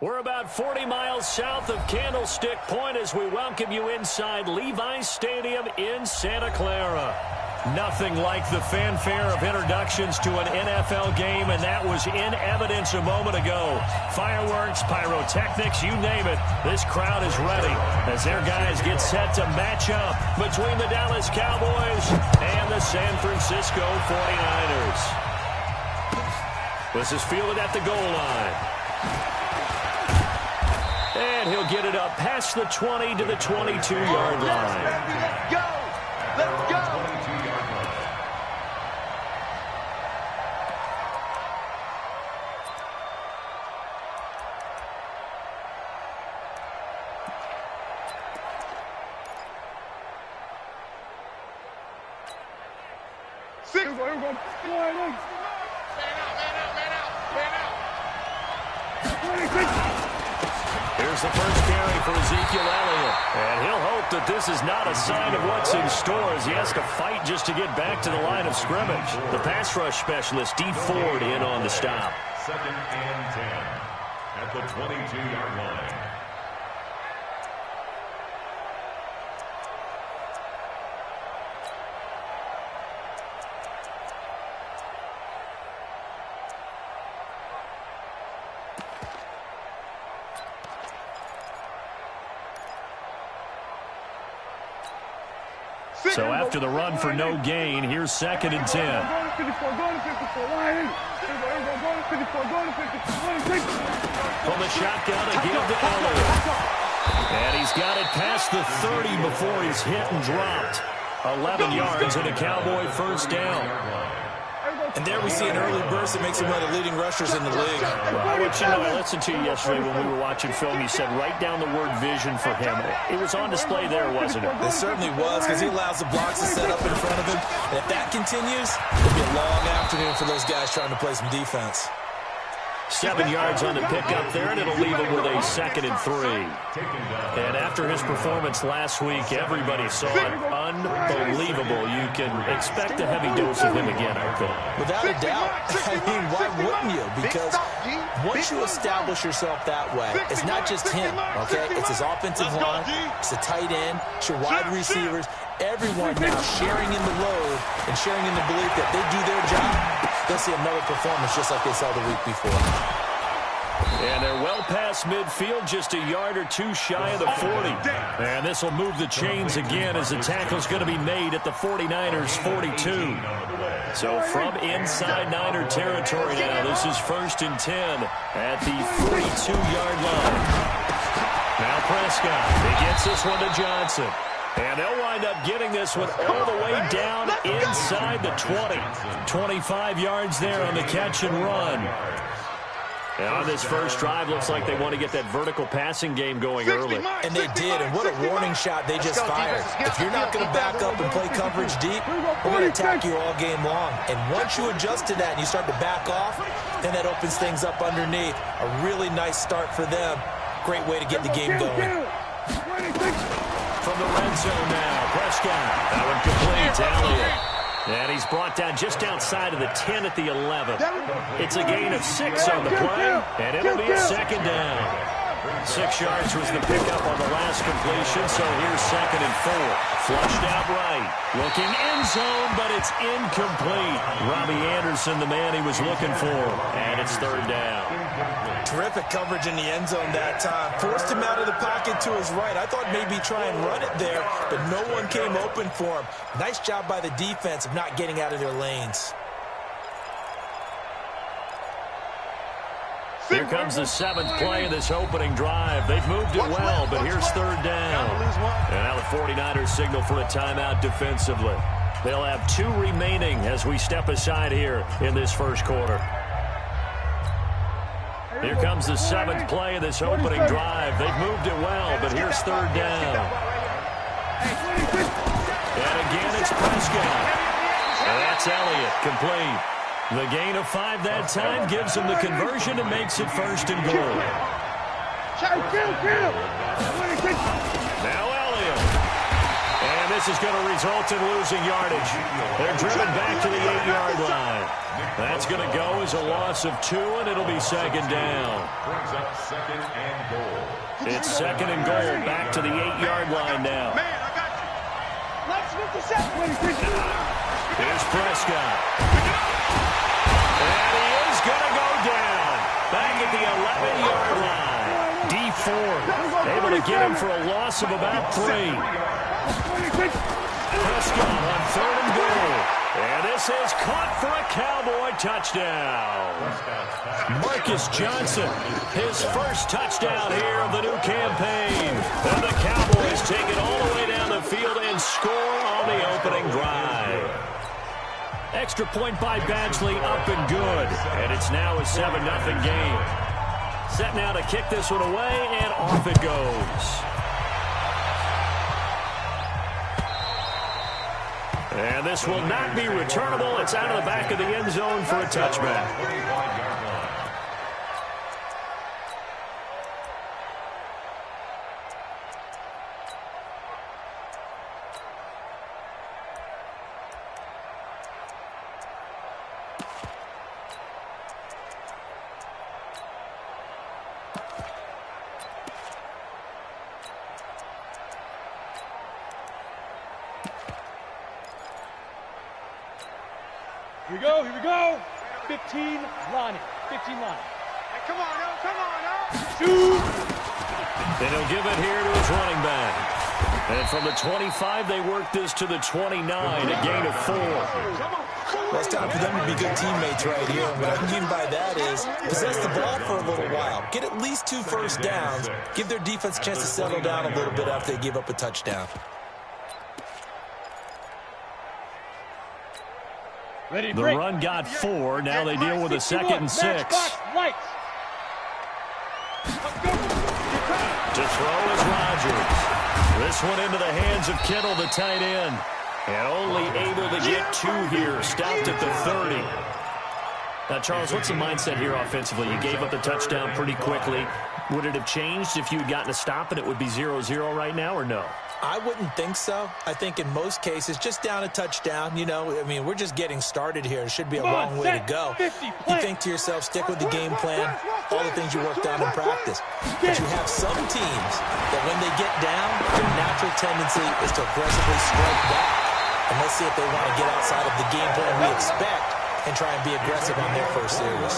We're about 40 miles south of Candlestick Point as we welcome you inside Levi's Stadium in Santa Clara. Nothing like the fanfare of introductions to an NFL game, and that was in evidence a moment ago. Fireworks, pyrotechnics, you name it. This crowd is ready as their guys get set to match up between the Dallas Cowboys and the San Francisco 49ers. This is fielded at the goal line. And he'll get it up past the 20 to the 22-yard line. Let's go! Let's go! Here we go. Man out. Here's the first carry for Ezekiel Elliott. And he'll hope that this is not a sign of what's in store as he has to fight just to get back to the line of scrimmage. The pass rush specialist, D. Ford, in on the stop. 2nd and 10 at the 22-yard line. So after the run for no gain, here's 2nd and 10. From the shotgun, a give to Elliott. And he's got it past the 30 before he's hit and dropped. 11 yards and a Cowboy first down. And there we see an early burst that makes him one of the leading rushers in the league. Well, I want you to know, I listened to you yesterday when we were watching film. You said write down the word vision for him. It was on display there, wasn't it? It certainly was, because he allows the blocks to set up in front of him. And if that continues, it'll be a long afternoon for those guys trying to play some defense. 7 yards on the pickup there, and it'll leave him with a 2nd and 3. And after his performance last week, everybody saw it. Unbelievable. You can expect a heavy dose of him again, I think. Without a doubt. I mean, why wouldn't you? Because once you establish yourself that way, it's not just him, okay? It's his offensive line, it's the tight end, it's your wide receivers, everyone now sharing in the load and sharing in the belief that they do their job. They'll see another performance just like they saw the week before. And they're well past midfield, just a yard or two shy of the 40. And this will move the chains again as the tackle's going to be made at the 49ers' 42. So from inside Niner territory now, this is 1st and 10 at the 42-yard line. Now Prescott, he gets this one to Johnson. And they'll wind up getting this one all the way down inside the 20. 25 yards there on the catch and run. And on this first drive, looks like they want to get that vertical passing game going early. And they did, and what a warning shot they just fired. If you're not going to back up and play coverage deep, we're going to attack you all game long. And once you adjust to that and you start to back off, then that opens things up underneath. A really nice start for them. Great way to get the game going. From the red zone now, Prescott. That one complete to Elliott. And he's brought down just outside of the 10 at the 11. It's a gain of 6 on the play, and it'll be a 2nd down. 6 yards was the pickup on the last completion, so here's 2nd and 4. Flushed out right. Looking end zone, but it's incomplete. Robbie Anderson, the man he was looking for, and it's 3rd down. Terrific coverage in the end zone that time. Forced him out of the pocket to his right. I thought maybe try and run it there, but no one came open for him. Nice job by the defense of not getting out of their lanes. Here comes the 7th play of this opening drive. They've moved it well, but here's 3rd down. And now the 49ers signal for a timeout defensively. They'll have 2 remaining as we step aside here in this first quarter. Here comes the 7th play of this opening drive. They've moved it well, but here's 3rd down. And again, it's Prescott. And that's Elliott, complete. The gain of 5 that time gives him the conversion and makes it 1st and goal. Now Elliott. And this is going to result in losing yardage. They're driven back to the 8-yard line. That's going to go as a loss of 2, and it'll be second down. Brings up second and goal. It's second and goal, back to the 8-yard line now. Man, I got you. Let's 57. Here's Prescott. And he is going to go down. Back at the 11-yard line. D4 able to get him for a loss of about 3. Prescott on third and goal. And this is caught for a Cowboy touchdown. Marcus Johnson, his first touchdown here of the new campaign. And the Cowboys take it all the way down the field and score on the opening drive. Extra point by Badgley, up and good. And it's now a 7-0 game. Set now to kick this one away, and off it goes. And this will not be returnable. It's out of the back of the end zone for a touchback. Here we go. 15 Lonnie. 15 Lonnie. Hey, come on, now. Come on, now. Shoot. And he'll give it here to his running back. And from the 25, they work this to the 29, a gain of 4. Well, it's time for them to be good teammates right here. What I mean by that is possess the ball for a little while. Get at least 2 first downs. Give their defense a chance to settle down a little bit after they give up a touchdown. Ready, The break. run got 4. Now they deal with a 2nd and 6. Lights. To throw is Rodgers. This one into the hands of Kittle, the tight end. And only able to get 2 here. Stopped at the 30. Now, Charles, what's the mindset here offensively? You gave up the touchdown pretty quickly. Would it have changed if you had gotten a stop and it would be 0-0 right now, or no? I wouldn't think so. I think in most cases, just down a touchdown, you know, I mean, we're just getting started here. It should be a long way to go. You think to yourself, stick with the game plan, all the things you worked on in practice. But you have some teams that when they get down, their natural tendency is to aggressively strike back. And let's see if they want to get outside of the game plan we expect and try and be aggressive on their first series.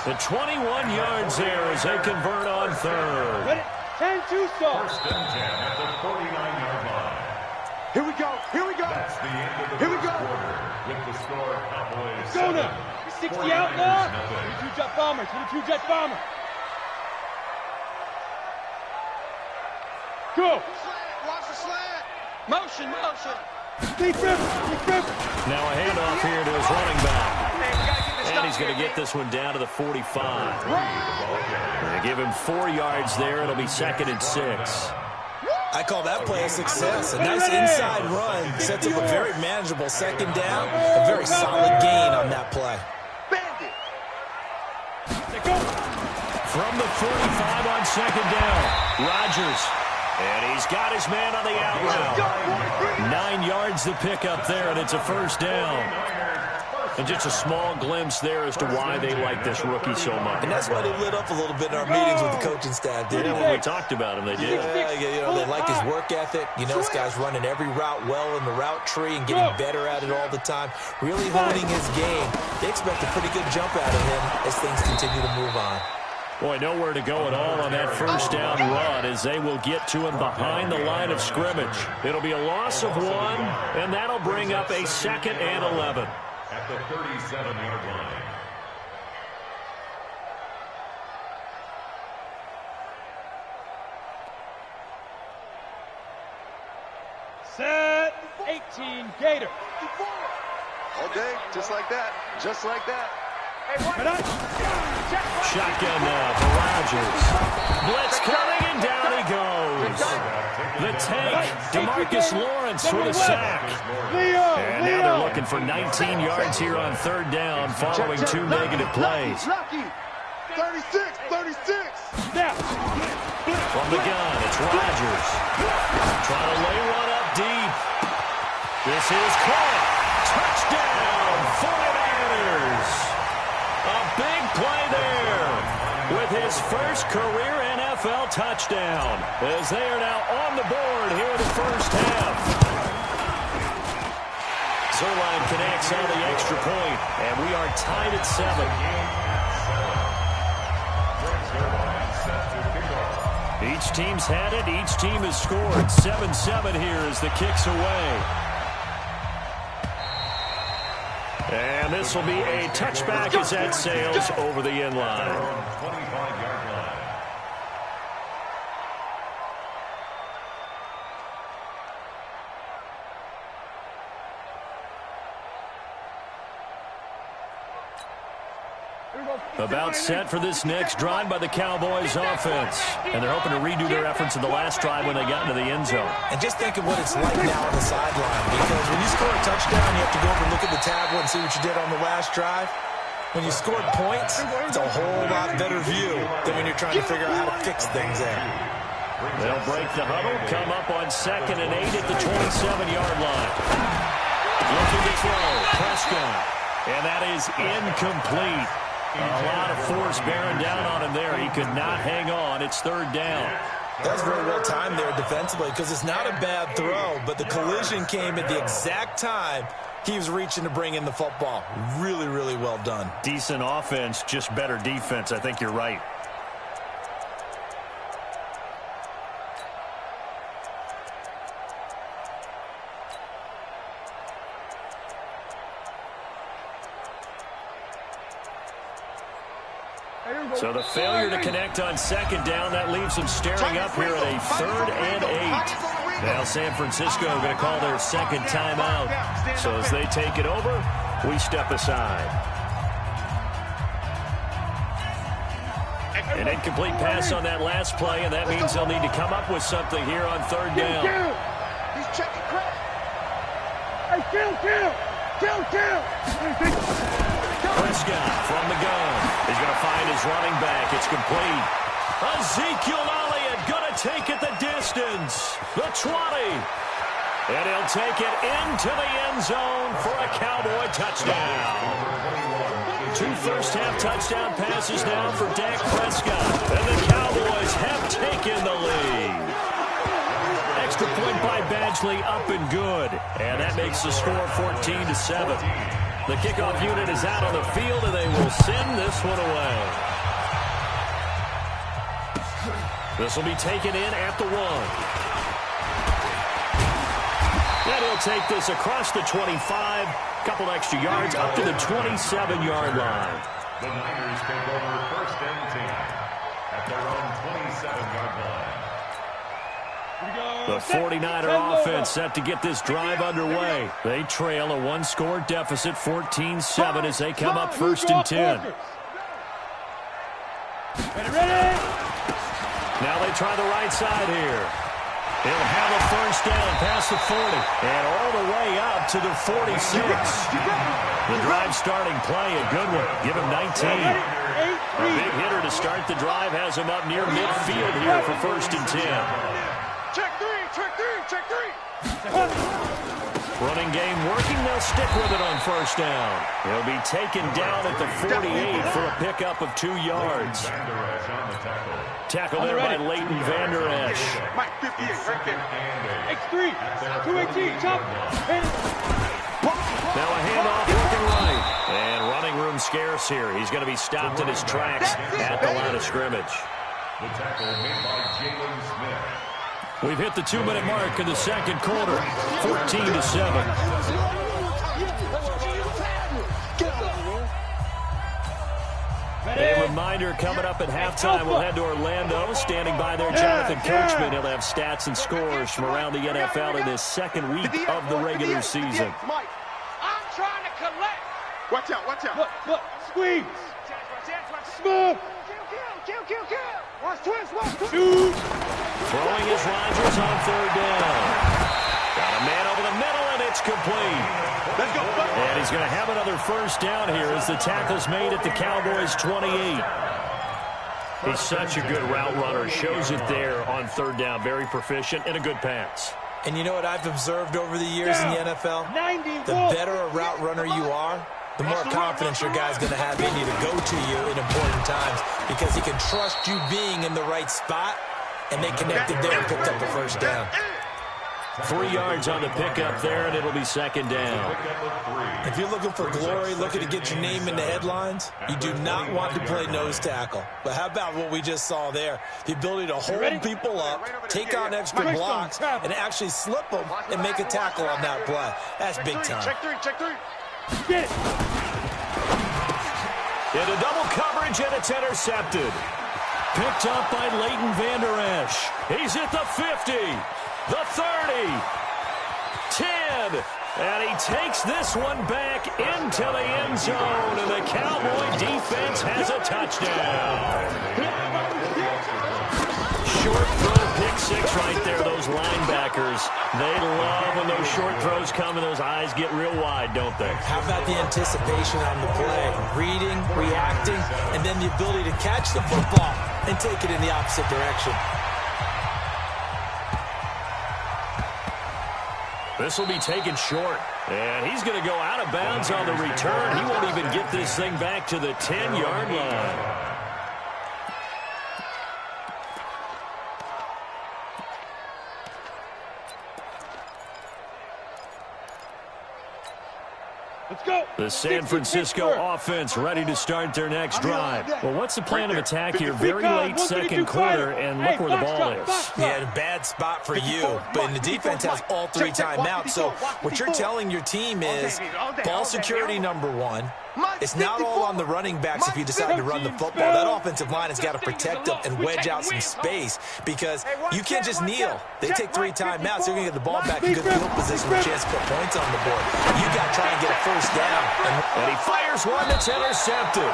The 21 yards there as they convert on third. Ready? 10-2 start. First and 10 at the 49-yard line. Here we go. Here we go. That's the end of the Here we first go. quarter with the score Cowboys Go 7. now. 60 outlaw. 49ers 22 jet bomber. 22 jet bomber. Go. Watch the slant. Motion, motion. Deep river. Deep river. Now a handoff here to his running back. Hey, we gotta get this And he's going to get this one down to the 45. They give him 4 yards there. It'll be 2nd and 6. I call that play a success. A nice inside run sets up a very manageable 2nd down. A very solid gain on that play. Bandit. From the 45 on 2nd down, Rodgers. And he's got his man on the out route. 9 yards to pick up there, and it's a first down. And just a small glimpse there as to why they like this rookie so much. And that's why they lit up a little bit in our meetings with the coaching staff, didn't Yeah, they? when we talked about him, they did. Yeah, you know, they like his work ethic. You know, this guy's running every route well in the route tree and getting better at it all the time. Really honing his game. They expect a pretty good jump out of him as things continue to move on. Boy, nowhere to go at all on that first down run as they will get to him behind the line of scrimmage. It'll be a loss of 1, and that'll bring up a 2nd and 11. At the 37-yard line. Set. 18 Gator. All day, just like that. Just like that. Shotgun now for Rodgers. Blitz coming, and down he goes. The tank, DeMarcus Lawrence for the sack. And now they're looking for 19 yards here on 3rd down following 2 negative plays. Lucky. 36, 36. From the gun, it's Rodgers. Trying to lay one up deep. This is caught. Touchdown, 49ers. A big play there with his first career NFL touchdown, as they are now on the board here in the first half. Zerline connects on the extra point, and we are tied at 7. Each team's had it. Each team has scored. 7-7 here as the kick's away. And this will be a touchback as that sails over the end line. About set for this next drive by the Cowboys offense. And they're hoping to redo their efforts in the last drive when they got into the end zone. And just think of what it's like now on the sideline, because when you score a touchdown, you have to go over and look at the tablet and see what you did on the last drive. When you scored points, it's a whole lot better view than when you're trying to figure out how to fix things in. They'll break the huddle, come up on 2nd and 8 at the 27-yard line. Looking to throw, Prescott. And that is incomplete. A lot of force bearing down on him there. He could not hang on. It's 3rd down. That's very well timed there defensively, because it's not a bad throw, but the collision came at the exact time he was reaching to bring in the football. Really, really well done. Decent offense, just better defense. I think you're right. So the failure to connect on 2nd down, that leaves them staring up here at a 3rd and 8. Now San Francisco going to call their 2nd timeout. So as they take it over, we step aside. An incomplete pass on that last play, and that means they'll need to come up with something here on 3rd down. He's checking credit. Hey, kill. Prescott from the gun. He's going to find his running back. It's complete. Ezekiel Elliott going to take it the distance. The 20. And he'll take it into the end zone for a Cowboy touchdown. 2 first-half touchdown passes now for Dak Prescott. And the Cowboys have taken the lead. Extra point by Badgley, up and good. And that makes the score 14-7. The kickoff unit is out on the field, and they will send this one away. This will be taken in at the 1. And he'll take this across the 25. Couple extra yards up to the 27-yard line. The Niners take over 1st and 10 at their own 27-yard line. The 49er offense set to get this drive underway. They trail a 1-score deficit, 14-7, as they come up 1st and 10. Now they try the right side here. He'll have a 1st down past the 40 and all the way up to the 46. The drive starting play, a good one. Give him 19. A big hitter to start the drive has him up near midfield here for 1st and 10. Check three. Running game working. They'll stick with it on 1st down. He'll be taken down at the 48 for a pickup of 2 yards. Tackle there by Leighton Vander Esch. Mike 58 right there. X3, 218, chop. Now a handoff looking right. And running room scarce here. He's going to be stopped in his tracks at the line of scrimmage. The tackle made by Jalen Smith. We've hit the 2-minute mark in the 2nd quarter, 14-7. A reminder coming up at halftime, we'll head to Orlando. Standing by there, Jonathan Coachman. He'll have stats and scores from around the NFL in this 2nd week of the regular season. Mike, I'm trying to collect. Watch out. Look, squeeze. Smooth. Kill. Watch twist. Shoot. Throwing is Rodgers on 3rd down. Got a man over the middle, and it's complete. Let's go. And he's going to have another 1st down here as the tackle's made at the Cowboys' 28. He's such a good route runner. Shows it there on 3rd down. Very proficient and a good pass. And you know what I've observed over the years in the NFL? The better a route runner you are, the more confidence your guy's going to have in you to go to you in important times because he can trust you being in the right spot, and they connected there and picked up a first down. 3 yards on the pickup there, and it'll be second down. If you're looking for glory, looking to get your name in the headlines, you do not want to play nose tackle. But how about what we just saw there? The ability to hold people up, take on extra blocks, and actually slip them and make a tackle on that play. That's big time. Check three. Get it. Into double coverage, and it's intercepted. Picked up by Leighton Vander Esch. He's at the 50. The 30, 10, and he takes this one back into the end zone, and the Cowboy defense has a touchdown. Short throw, pick six right there, those linebackers. They love when those short throws come and those eyes get real wide, don't they? How about the anticipation on the play? Reading, reacting, and then the ability to catch the football and take it in the opposite direction. This will be taken short, and he's going to go out of bounds on the return. He won't even get this thing back to the 10-yard line. Let's go. The San Francisco offense ready to start their next drive. Well, what's the plan of attack here? Very late second quarter, and look where the ball is. Yeah, a bad spot for you, but the defense has all 3 timeouts. So what you're telling your team is ball security number 1. It's not all on the running backs if you decide to run the football. That offensive line has got to protect them and wedge out some space because you can't just kneel. They take 3 timeouts. They're going to get the ball back in good field position with a chance to put points on the board. You got to try and get a first down. And he fires one that's intercepted.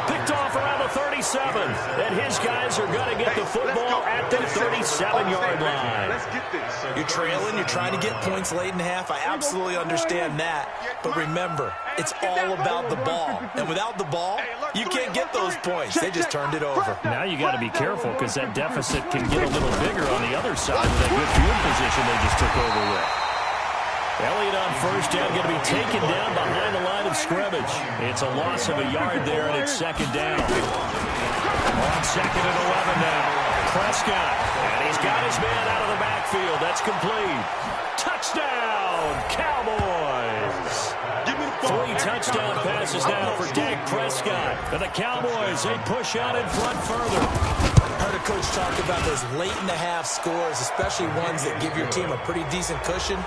Picked off around the 37. And his guys are going to get the football at the 37-yard line. You're trailing. You're trying to get points late in half. I absolutely understand that. But remember, it's all about the ball. And without the ball, you can't get those points. They just turned it over. Now you got to be careful because that deficit can get a little bigger on the other side with that good field position they just took over with. Elliott on first down, going to be taken down behind the line of scrimmage. It's a loss of a yard there, and it's second down. On second and 11 now. Prescott, and he's got his man out of the backfield. That's complete. Touchdown, Cowboys. 3 touchdown passes now for Dak Prescott. And the Cowboys, they push out in front further. Heard a coach talk about those late-in-the-half scores, especially ones that give your team a pretty decent cushion.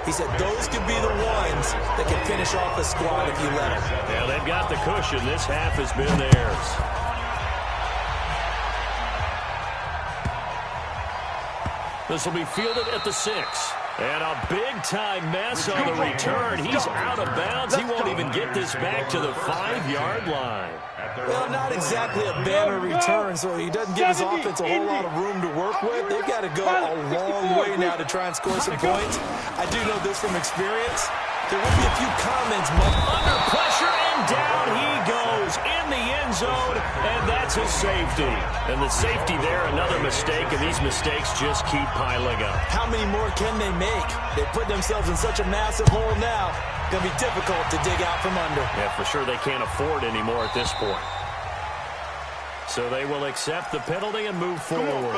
He said those could be the ones that can finish off a squad if you let them. Yeah, they've got the cushion. This half has been theirs. This will be fielded at the 6. And a big-time mess on the return. He's out of bounds. He won't even get this back to the 5-yard line. Well, not exactly a banner return, so he doesn't give his offense a whole lot of room to work with. They've got to go a long way now to try and score some points. I do know this from experience. There will be a few comments. Under pressure, and down he goes in the end zone, and that's a safety. And the safety there, another mistake, and these mistakes just keep piling up. How many more can they make? They put themselves in such a massive hole now. Going to be difficult to dig out from under. Yeah, for sure they can't afford anymore at this point. So they will accept the penalty and move forward.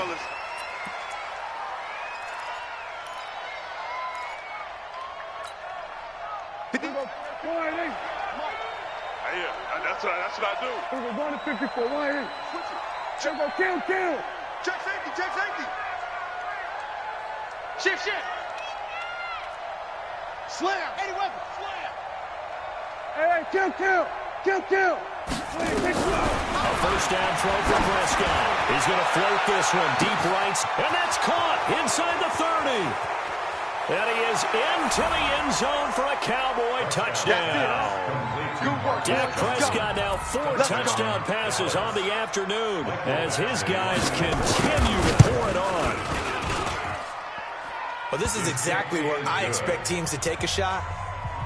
That's what I do. We're going to 54. Why ain't? Switch it. Kill. Check safety. Shift. Slam. Eddie Weber, slam. Hey, kill. A first down throw for Prescott. He's going to float this one deep right, and that's caught inside the 30. And he is into the end zone for a Cowboy touchdown. Dak Prescott now 4 touchdown passes on the afternoon as his guys continue to pour it on. Well, this is exactly where I expect teams to take a shot.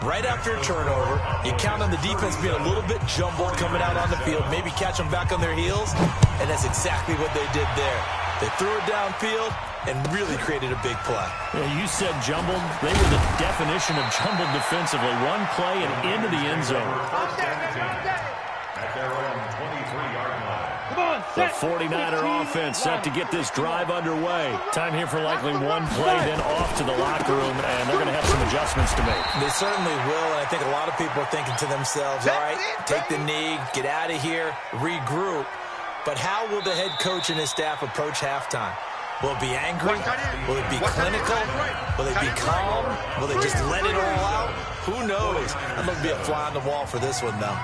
Right after a turnover, you count on the defense being a little bit jumbled coming out on the field, maybe catch them back on their heels, and that's exactly what they did there. They threw it downfield and really created a big play. Yeah, you said jumbled. They were the definition of jumbled defensively. One play and into the end zone. At their own 23-yard line. Come on, The set. 49er offense set to get this drive underway. Time here for likely one play, then off to the locker room, and they're going to have some adjustments to make. They certainly will, and I think a lot of people are thinking to themselves, all right, take the knee, get out of here, regroup. But how will the head coach and his staff approach halftime? Will it be angry? Will it be clinical? Will it be calm? Will they just let it all out? Who knows? I'm going to be a fly on the wall for this one, though.